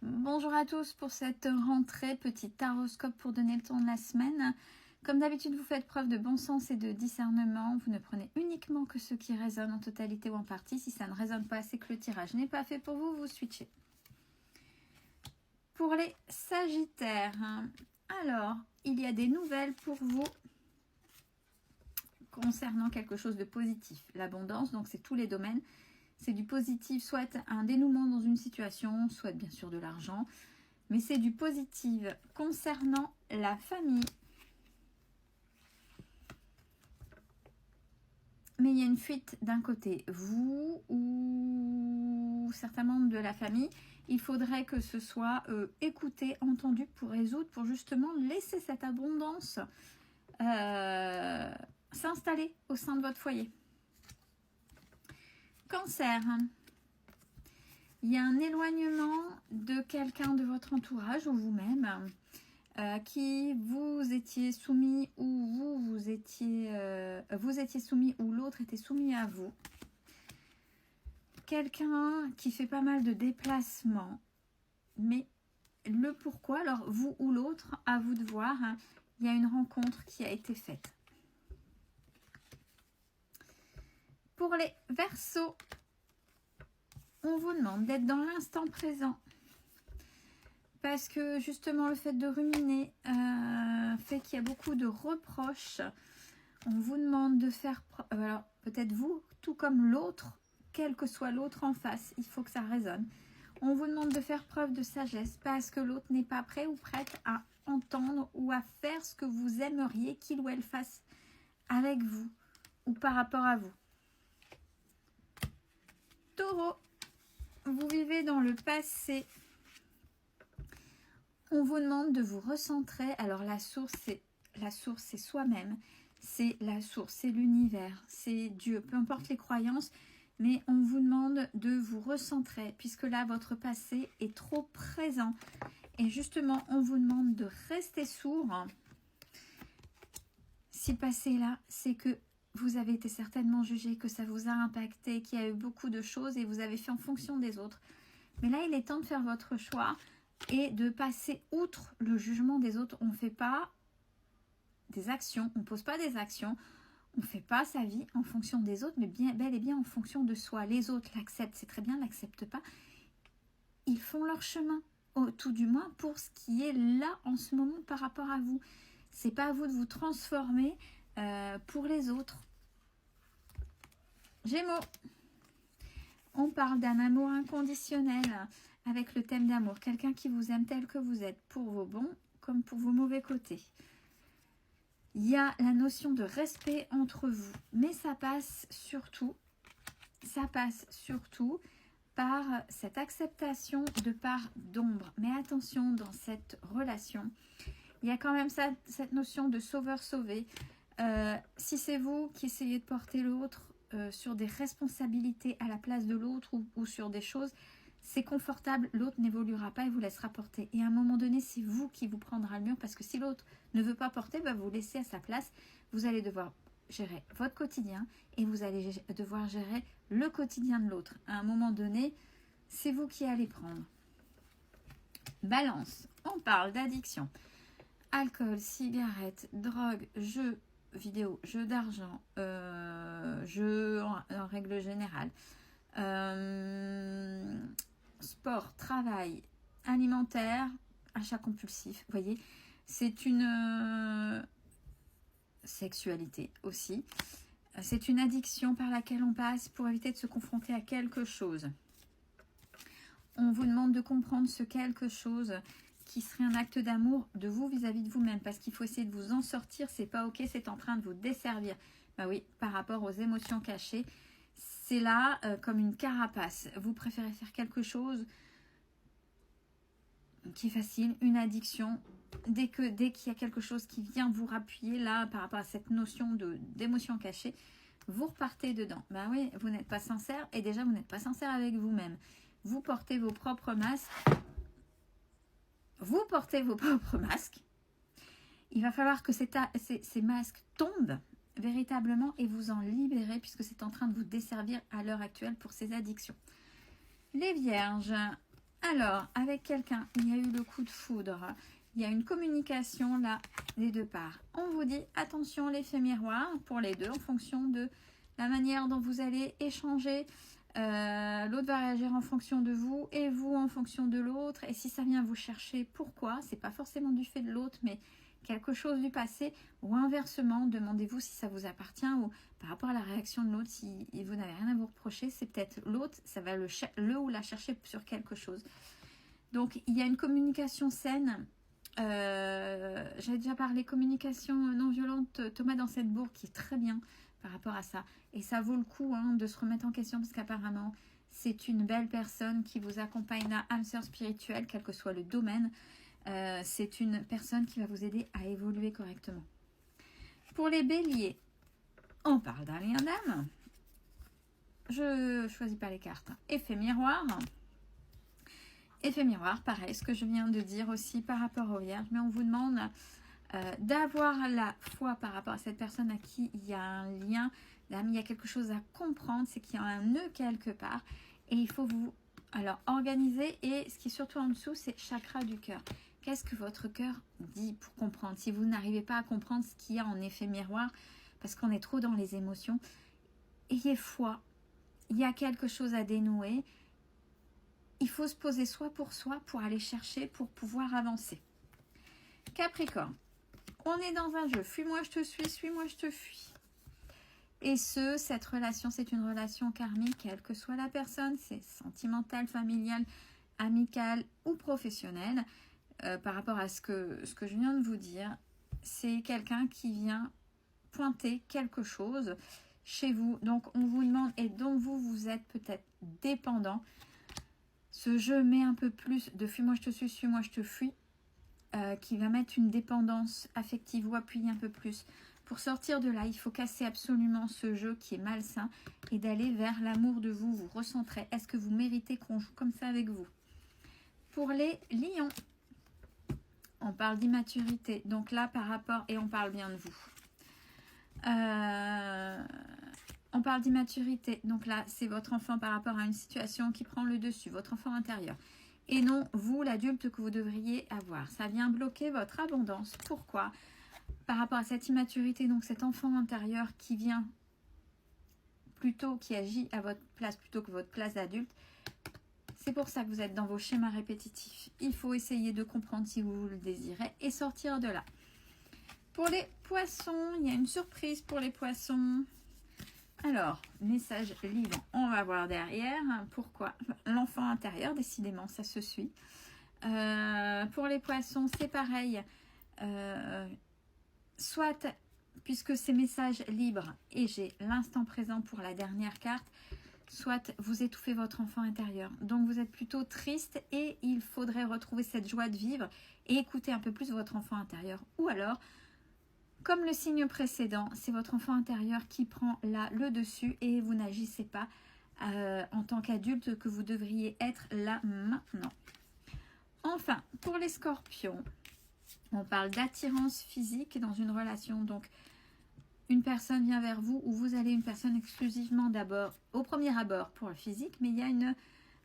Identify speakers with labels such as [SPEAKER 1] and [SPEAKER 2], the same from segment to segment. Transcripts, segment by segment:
[SPEAKER 1] Bonjour à tous pour cette rentrée, petit taroscope pour donner le ton de la semaine. Comme d'habitude, vous faites preuve de bon sens et de discernement. Vous ne prenez uniquement que ce qui résonne en totalité ou en partie. Si ça ne résonne pas, c'est que le tirage n'est pas fait pour vous, vous switchez. Pour les Sagittaires, alors, il y a des nouvelles pour vous concernant quelque chose de positif. L'abondance, donc c'est tous les domaines. C'est du positif, soit un dénouement dans une situation, soit bien sûr de l'argent. Mais c'est du positif concernant la famille. Mais il y a une fuite d'un côté, vous ou certains membres de la famille. Il faudrait que ce soit écouté, entendu pour résoudre, pour justement laisser cette abondance s'installer au sein de votre foyer. Cancer. Il y a un éloignement de quelqu'un de votre entourage ou vous-même qui vous étiez soumis ou vous étiez soumis ou l'autre était soumis à vous. Quelqu'un qui fait pas mal de déplacements, mais le pourquoi, alors vous ou l'autre, à vous de voir, il y a une rencontre qui a été faite. Pour les Verseaux, on vous demande d'être dans l'instant présent. Parce que justement le fait de ruminer fait qu'il y a beaucoup de reproches. On vous demande de faire... Alors peut-être vous, tout comme l'autre, quel que soit l'autre en face, il faut que ça résonne. On vous demande de faire preuve de sagesse parce que l'autre n'est pas prêt ou prête à entendre ou à faire ce que vous aimeriez qu'il ou elle fasse avec vous ou par rapport à vous. Taureau, vous vivez dans le passé. On vous demande de vous recentrer. Alors la source c'est soi-même. C'est la source, c'est l'univers, c'est Dieu. Peu importe les croyances, mais on vous demande de vous recentrer puisque là, votre passé est trop présent. Et justement, on vous demande de rester sourd. Si le passé est là, c'est que vous avez été certainement jugé, que ça vous a impacté, qu'il y a eu beaucoup de choses et vous avez fait en fonction des autres. Mais là, il est temps de faire votre choix et de passer outre le jugement des autres. On ne fait pas des actions, on ne pose pas des actions, on ne fait pas sa vie en fonction des autres, mais bel et bien en fonction de soi. Les autres l'acceptent, c'est très bien, ne l'acceptent pas. Ils font leur chemin, tout du moins pour ce qui est là en ce moment par rapport à vous. C'est pas à vous de vous transformer pour les autres. Gémeaux, on parle d'un amour inconditionnel avec le thème d'amour. Quelqu'un qui vous aime tel que vous êtes, pour vos bons comme pour vos mauvais côtés. Il y a la notion de respect entre vous, mais ça passe surtout par cette acceptation de part d'ombre. Mais attention, dans cette relation, il y a quand même cette notion de sauveur-sauvé. Si c'est vous qui essayez de porter l'autre sur des responsabilités à la place de l'autre ou sur des choses, c'est confortable, l'autre n'évoluera pas et vous laissera porter. Et à un moment donné, c'est vous qui vous prendra le mur parce que si l'autre ne veut pas porter, vous laissez à sa place. Vous allez devoir gérer votre quotidien et vous allez devoir gérer le quotidien de l'autre. À un moment donné, c'est vous qui allez prendre. Balance, on parle d'addiction. Alcool, cigarettes, drogue, jeux vidéo, jeux d'argent, jeux en règle générale. Sport, travail, alimentaire, achat compulsif, vous voyez, c'est une sexualité aussi. C'est une addiction par laquelle on passe pour éviter de se confronter à quelque chose. On vous demande de comprendre ce quelque chose qui serait un acte d'amour de vous vis-à-vis de vous-même parce qu'il faut essayer de vous en sortir, c'est pas ok, c'est en train de vous desservir. Bah oui, par rapport aux émotions cachées, c'est là comme une carapace. Vous préférez faire quelque chose qui est facile, une addiction. Dès qu'il y a quelque chose qui vient vous rappuyer là par rapport à cette notion d'émotion cachée, vous repartez dedans. Ben oui, vous n'êtes pas sincère et déjà vous n'êtes pas sincère avec vous-même. Vous portez vos propres masques. Vous portez vos propres masques. Il va falloir que ces masques tombent véritablement et vous en libérer puisque c'est en train de vous desservir à l'heure actuelle pour ces addictions. Les vierges, Alors, avec quelqu'un, il y a eu le coup de foudre. Il y a une communication là des deux parts. On vous dit attention l'effet miroir pour les deux en fonction de la manière dont vous allez échanger. L'autre va réagir en fonction de vous et vous en fonction de l'autre. Et si ça vient vous chercher, pourquoi? C'est pas forcément du fait de l'autre, mais quelque chose du passé. Ou inversement, demandez-vous si ça vous appartient ou par rapport à la réaction de l'autre, si vous n'avez rien à vous reprocher, c'est peut-être l'autre, ça va le ou la chercher sur quelque chose. Donc, il y a une communication saine. J'avais déjà parlé communication non violente, Thomas dans cette bourre, qui est très bien par rapport à ça. Et ça vaut le coup de se remettre en question parce qu'apparemment, c'est une belle personne qui vous accompagne là, âme sœur spirituelle, quel que soit le domaine. C'est une personne qui va vous aider à évoluer correctement. Pour les béliers, on parle d'un lien d'âme. Je choisis pas les cartes. Effet miroir. Effet miroir, pareil, ce que je viens de dire aussi par rapport aux vierges. Mais on vous demande d'avoir la foi par rapport à cette personne à qui il y a un lien d'âme. Il y a quelque chose à comprendre, c'est qu'il y a un nœud quelque part. Et il faut vous organiser. Et ce qui est surtout en dessous, c'est chakra du cœur. Qu'est-ce que votre cœur dit pour comprendre? Si vous n'arrivez pas à comprendre ce qu'il y a en effet miroir, parce qu'on est trop dans les émotions, ayez foi. Il y a quelque chose à dénouer. Il faut se poser soi pour aller chercher, pour pouvoir avancer. Capricorne, on est dans un jeu. Fuis-moi, je te suis, suis-moi, je te fuis. Et cette relation, c'est une relation karmique, quelle que soit la personne, c'est sentimental, familial, amical ou professionnel. Par rapport à ce que je viens de vous dire, c'est quelqu'un qui vient pointer quelque chose chez vous. Donc, on vous demande et dont vous êtes peut-être dépendant. Ce jeu met un peu plus de fuis-moi, je te suis, suis-moi, je te fuis, qui va mettre une dépendance affective ou appuyer un peu plus. Pour sortir de là, il faut casser absolument ce jeu qui est malsain et d'aller vers l'amour de vous. Vous recentrez. Est-ce que vous méritez qu'on joue comme ça avec vous? Pour les lions, on parle d'immaturité. Donc là, par rapport, et on parle bien de vous. On parle d'immaturité. Donc là, c'est votre enfant par rapport à une situation qui prend le dessus, votre enfant intérieur. Et non, vous, l'adulte que vous devriez avoir. Ça vient bloquer votre abondance. Pourquoi? Par rapport à cette immaturité, donc cet enfant intérieur qui vient plutôt, qui agit à votre place plutôt que votre place d'adulte. C'est pour ça que vous êtes dans vos schémas répétitifs. Il faut essayer de comprendre si vous le désirez et sortir de là. Pour les poissons, il y a une surprise pour les poissons. Alors, message libre, on va voir derrière. Pourquoi? L'enfant intérieur, décidément, ça se suit. Pour les poissons, c'est pareil. Soit, puisque c'est message libre et j'ai l'instant présent pour la dernière carte, soit vous étouffez votre enfant intérieur. Donc vous êtes plutôt triste et il faudrait retrouver cette joie de vivre et écouter un peu plus votre enfant intérieur. Ou alors, comme le signe précédent, c'est votre enfant intérieur qui prend là le dessus et vous n'agissez pas en tant qu'adulte que vous devriez être là maintenant. Enfin, pour les scorpions, on parle d'attirance physique dans une relation. Donc, une personne vient vers vous ou vous allez une personne exclusivement d'abord, au premier abord pour le physique, mais il y a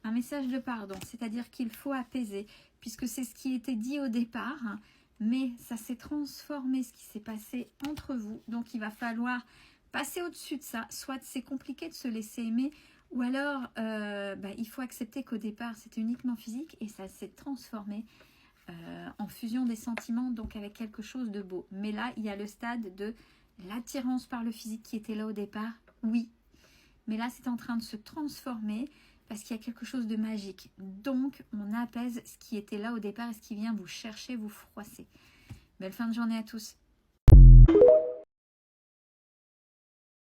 [SPEAKER 1] un message de pardon, c'est-à-dire qu'il faut apaiser, puisque c'est ce qui était dit au départ, mais ça s'est transformé, ce qui s'est passé entre vous. Donc, il va falloir passer au-dessus de ça. Soit c'est compliqué de se laisser aimer, ou alors il faut accepter qu'au départ, c'était uniquement physique et ça s'est transformé en fusion des sentiments, donc avec quelque chose de beau. Mais là, il y a le stade de l'attirance par le physique qui était là au départ, oui. Mais là, c'est en train de se transformer parce qu'il y a quelque chose de magique. Donc, on apaise ce qui était là au départ et ce qui vient vous chercher, vous froisser. Belle fin de journée à tous.